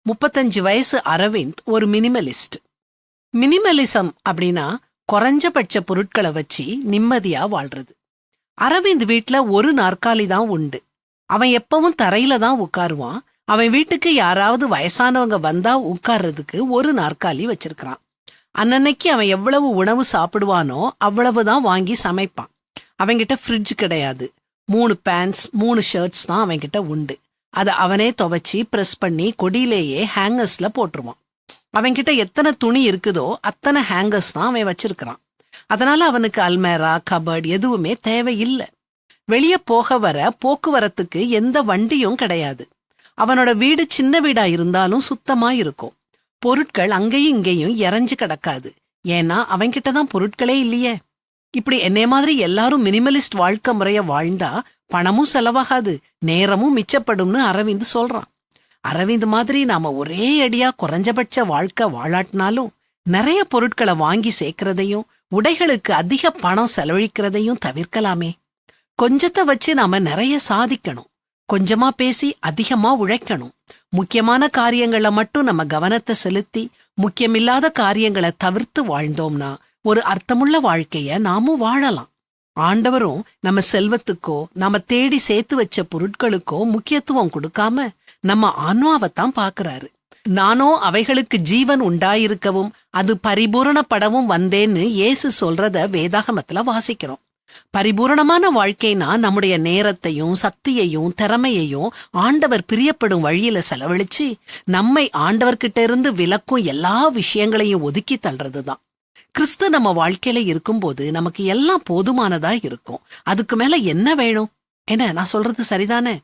35 வயசு அரவிந்த் ஒரு Minimalist. Minimalism அப்படின்னா குறைஞ்சபட்ச பொருட்களை வச்சு நிம்மதியா வாழ்றது. அரவிந்த் வீட்ல ஒரு நாற்காலி தான் உண்டு. அவன் எப்பவும் தரையில தான் உட்காருவான். அவன் வீட்டுக்கு யாராவது வயசானவங்க வந்தா உட்கார்றதுக்கு ஒரு நாற்காலி வச்சிருக்கிறான். அன்னன்னைக்கு அவன் எவ்வளவு உணவு சாப்பிடுவானோ அவ்வளவுதான் வாங்கி சமைப்பான். அவன்கிட்ட ஃப்ரிட்ஜ் கிடையாது. 3 பேண்ட்ஸ் 3 ஷர்ட்ஸ் தான் அவன்கிட்ட உண்டு. அதை அவனே துவைச்சி ப்ரெஸ் பண்ணி கொடியிலேயே ஹேங்கர்ஸ்ல போட்டுருவான். அவன்கிட்ட எத்தனை துணி இருக்குதோ அத்தனை ஹேங்கர்ஸ் தான் அவன் வச்சிருக்கிறான். அதனால அவனுக்கு அல்மேரா கபர்ட் எதுவுமே தேவையில்லை. வெளியே போக வர போக்குவரத்துக்கு எந்த வண்டியும் கிடையாது. அவனோட வீடு சின்ன வீடா இருந்தாலும் சுத்தமா இருக்கும். பொருட்கள் அங்கேயும் இங்கேயும் இறஞ்சு கிடக்காது. ஏன்னா அவன்கிட்ட தான் பொருட்களே இல்லையே. இப்படி என்னைய மாதிரி எல்லாரும் மினிமலிஸ்ட் வாழ்க்கை முறைய வாழ்ந்தா பணமும் செலவாகாது, நேரமும் மிச்சப்படும்னு அரவிந்த் சொல்றான். அரவிந்த் மாதிரி நாம ஒரே அடியா குறைஞ்சபட்ச வாழ்க்கை வாழாட்டினாலும் நிறைய பொருட்களை வாங்கி சேர்க்கறதையும் உடைகளுக்கு அதிக பணம் செலவழிக்கிறதையும் தவிர்க்கலாமே. கொஞ்சத்தை வச்சு நாம நிறைய சாதிக்கணும். கொஞ்சமா பேசி அதிகமா உழைக்கணும். முக்கியமான காரியங்களை மட்டும் நம்ம கவனத்தை செலுத்தி முக்கியமில்லாத காரியங்களை தவிர்த்து வாழ்ந்தோம்னா ஒரு அர்த்தமுள்ள வாழ்க்கைய நாமும் வாழலாம். ஆண்டவரும் நம்ம செல்வத்துக்கோ நம்ம தேடி சேர்த்து வச்ச பொருட்களுக்கோ முக்கியத்துவம் கொடுக்காம நம்ம ஆன்மாவைத்தான் பாக்குறாரு. நானோ அவைகளுக்கு ஜீவன் உண்டாயிருக்கவும் அது பரிபூரணப்படவும் வந்தேன்னு இயேசு சொல்றத வேதாகமத்துல வாசிக்கிறோம். பரிபூரணமான வாழ்க்கைனா நம்முடைய நேரத்தையும் சக்தியையும் திறமையையும் ஆண்டவர் பிரியப்படும் வழியில செலவழிச்சு நம்மை ஆண்டவர்கிட்ட இருந்து விலக்கும் எல்லா விஷயங்களையும் ஒதுக்கி தள்ளுறதுதான். கிறிஸ்து நம்ம வாழ்க்கையில இருக்கும்போது நமக்கு எல்லாம் போதுமானதா இருக்கும். அதுக்கு மேல என்ன வேணும்? என்ன நான் சொல்றது சரிதானே?